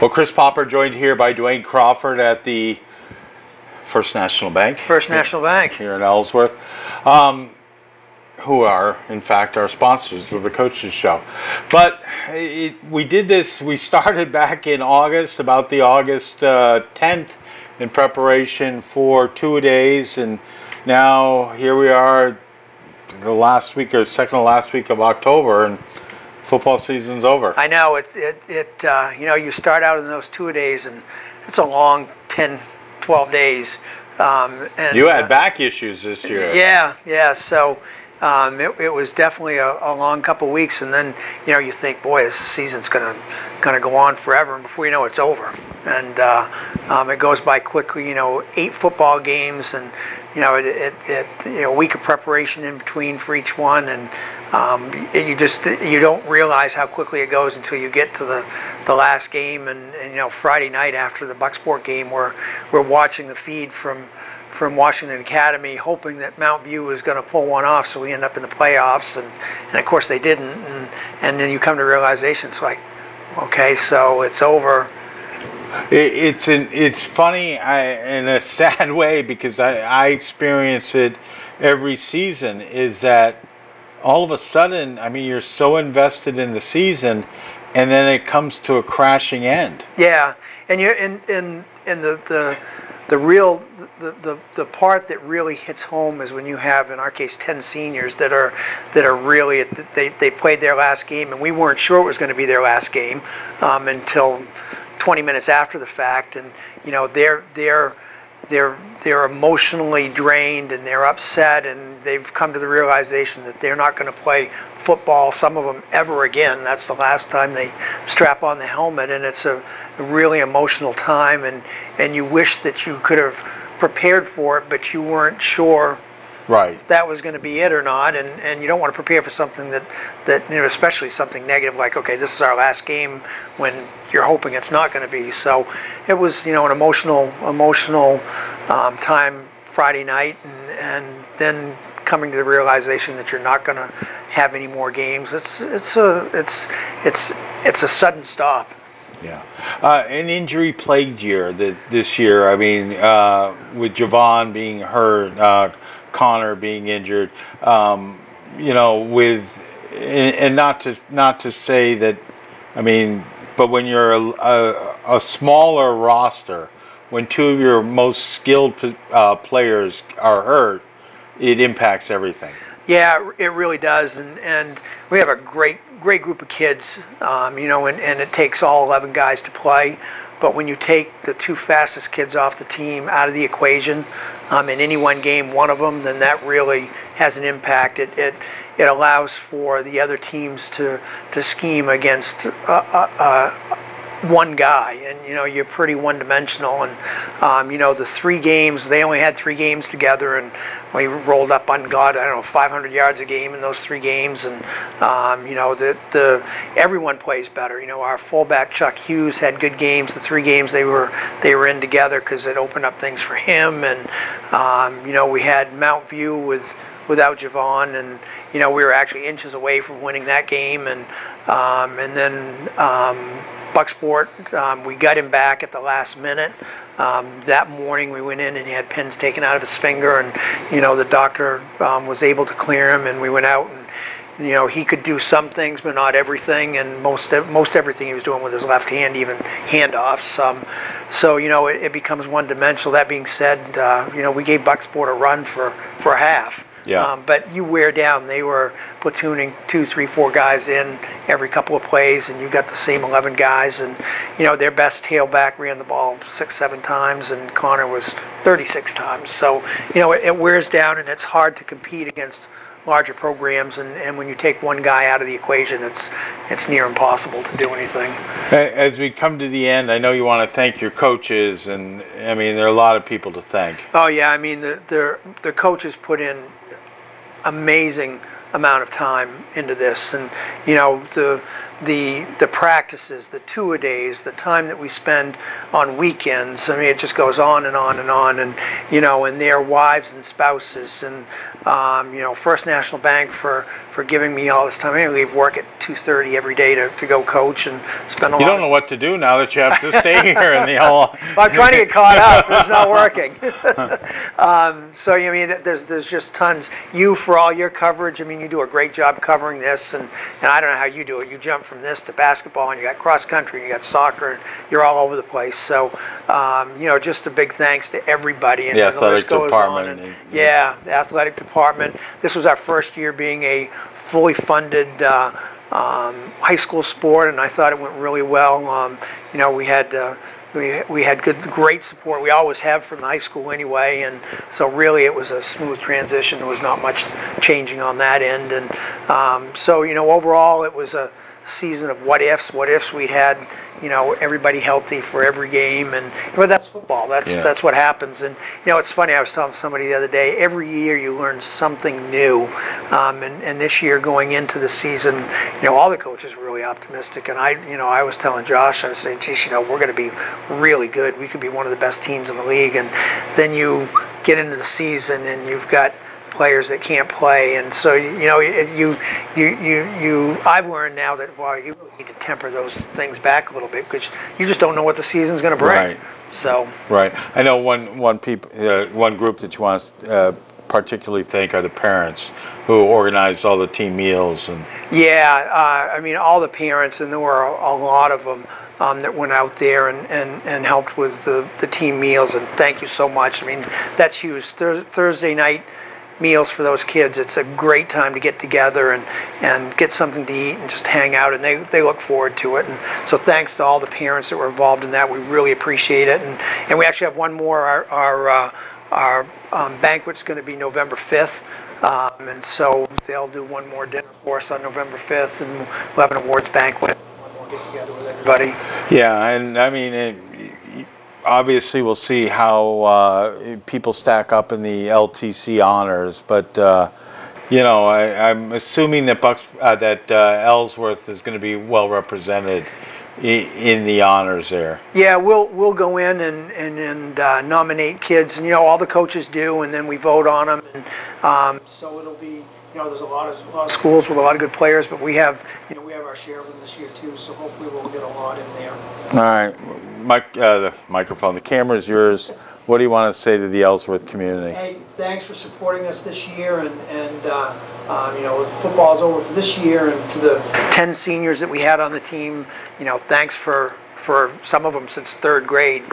Well, Chris Popper joined here by Duane Crawford at the First National Bank. First National Bank. Here in Ellsworth, who are, in fact, our sponsors of the Coaches Show. But we did this, we started back in August, about the August 10th, in preparation for two-a-days, and now here we are, the last week or second to last week of October, and football season's over. I know you know, you start out in those two-a-days, and it's a long 10, 12 days. And you had back issues this year. Yeah. So it was definitely a long couple of weeks, and then you think, boy, this season's gonna go on forever, and before you know it's over. And it goes by quickly. 8 football games, and a week of preparation in between for each one, and you don't realize how quickly it goes until you get to the last game. And Friday night after the Bucksport game, we're watching the feed from Washington Academy, hoping that Mount View was going to pull one off, so we end up in the playoffs, and of course they didn't. And then you come to realization, it's like, okay, so it's over. It's funny in a sad way, because I experience it every season, is that all of a sudden, I mean, you're so invested in the season, and then it comes to a crashing end. Yeah, and you're in the part that really hits home is when you have, in our case, 10 seniors that are really they played their last game, and we weren't sure it was going to be their last game until 20 minutes after the fact, and they're emotionally drained, and they're upset, and they've come to the realization that they're not going to play football, some of them, ever again. That's the last time they strap on the helmet, and it's a really emotional time, and you wish that you could have prepared for it, but you weren't sure that was going to be it or not, and you don't want to prepare for something that especially something negative, like, okay, this is our last game, when you're hoping it's not going to be. So it was an emotional time Friday night, and then coming to the realization that you're not going to have any more games. It's a sudden stop. Yeah, an injury-plagued year this year. I mean, with Javon being hurt, Connor being injured, and not to say that, I mean, but when you're a smaller roster, when 2 of your most skilled players are hurt, it impacts everything. Yeah, it really does, and we have a great group of kids, and it takes all 11 guys to play. But when you take the 2 fastest kids off the team out of the equation, in any one game, one of them, then that really has an impact. It allows for the other teams to scheme against one guy, and you're pretty one-dimensional. And the 3 games, they only had 3 games together, and we rolled up on 500 yards a game in those 3 games. And everyone plays better. Our fullback Chuck Hughes had good games. The 3 games they were in together, because it opened up things for him. And we had Mount View without Javon, and we were actually inches away from winning that game. And then Bucksport, we got him back at the last minute. That morning we went in, and he had pins taken out of his finger, and the doctor was able to clear him, and we went out, and he could do some things but not everything, and most everything he was doing with his left hand, even handoffs. So it becomes one-dimensional. That being said, we gave Bucksport a run for a half. Yeah. But you wear down. They were platooning 2, 3, 4 guys in every couple of plays, and you got the same 11 guys. And their best tailback ran the ball 6, 7 times, and Connor was 36 times. So it wears down, and it's hard to compete against larger programs. And when you take one guy out of the equation, it's near impossible to do anything. As we come to the end, I know you want to thank your coaches, and I mean, there are a lot of people to thank. Oh yeah, I mean the coaches put in amazing amount of time into this, and the practices, the two-a-days, the time that we spend on weekends. I mean, it just goes on and on and on, and and their wives and spouses, and First National Bank for for giving me all this time. I leave work at 2:30 every day to go coach and spend a lot. You don't know what to do now that you have to stay here in the whole. Well, I'm trying to get caught up. It's not working. So I mean, there's just tons. You for all your coverage. I mean, you do a great job covering this, and I don't know how you do it. You jump from this to basketball, and you got cross country, and you got soccer, and you're all over the place. So you know, just a big thanks to everybody. And the athletic department. The athletic department. This was our first year being a fully funded high school sport, and I thought it went really well. You know, we had great support. We always have from the high school anyway, and so really it was a smooth transition. There was not much changing on that end, and so you know, overall it was a season of what ifs. What ifs we had, you know, everybody healthy for every game, and but that's football. That's what happens. And you know, it's funny. I was telling somebody the other day. Every year you learn something new, and this year going into the season, you know, all the coaches were really optimistic. And I was telling Josh, I was saying, geez, you know, we're going to be really good. We could be one of the best teams in the league. And then you get into the season and you've got players that can't play, and so you know I've learned now that you really need to temper those things back a little bit because you just don't know what the season's going to bring. Right. So. Right. I know one group that you want to particularly thank are the parents who organized all the team meals and. Yeah, I mean all the parents, and there were a lot of them. That went out there and helped with the team meals, and thank you so much. I mean, that's huge. Thursday night meals for those kids, it's a great time to get together and get something to eat and just hang out, and they look forward to it. And so thanks to all the parents that were involved in that. We really appreciate it. And we actually have one more. Our banquet's going to be November 5th. And so they'll do one more dinner for us on November 5th, and we'll have an awards banquet. Get together with everybody. Yeah, and I mean, obviously we'll see how people stack up in the LTC honors, but you know, I'm assuming that Ellsworth is going to be well represented in the honors there. Yeah, we'll go in and nominate kids, and you know, all the coaches do, and then we vote on them, and so it'll be. You know, there's a lot of schools with a lot of good players, but we have our share of them this year too. So hopefully we'll get a lot in there. All right, Mike, the microphone, the camera is yours. What do you want to say to the Ellsworth community? Hey, thanks for supporting us this year, and you know, football's over for this year, and to the 10 seniors that we had on the team, you know, thanks for some of them since 3rd grade,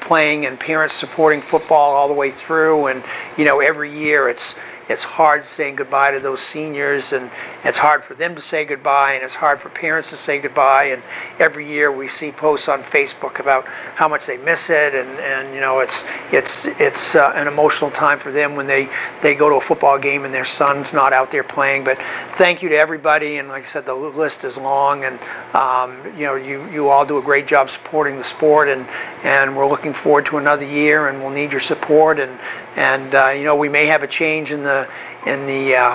playing, and parents supporting football all the way through. And you know, every year it's hard saying goodbye to those seniors, and it's hard for them to say goodbye, and it's hard for parents to say goodbye. And every year we see posts on Facebook about how much they miss it, and you know, it's an emotional time for them when they go to a football game and their son's not out there playing. But thank you to everybody, and like I said, the list is long, and you know, you all do a great job supporting the sport, and we're looking forward to another year, and we'll need your support, and you know, we may have a change in the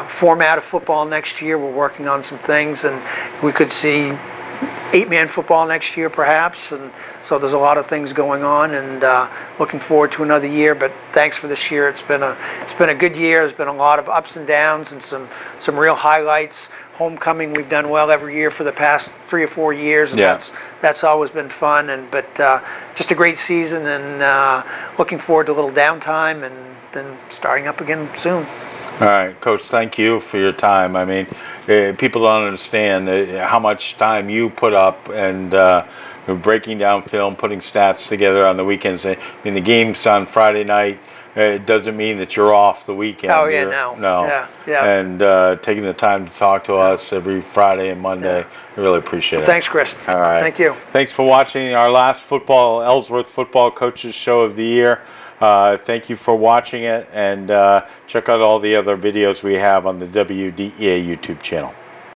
format of football next year. We're working on some things, and we could see 8-man football next year perhaps, and so there's a lot of things going on, and looking forward to another year. But thanks for this year. It's been a good year. There's been a lot of ups and downs, and some real highlights. Homecoming, we've done well every year for the past 3 or 4 years, and that's always been fun. But just a great season, and looking forward to a little downtime, and then starting up again soon. All right, Coach, thank you for your time. I mean, people don't understand how much time you put up, and breaking down film, putting stats together on the weekends. I mean, the game's on Friday night. It doesn't mean that you're off the weekend. Oh, yeah, no. Yeah. And taking the time to talk to us every Friday and Monday, I really appreciate it. Thanks, Chris. All right. Thank you. Thanks for watching our last Ellsworth Football Coaches Show of the year. Thank you for watching it, and check out all the other videos we have on the WDEA YouTube channel.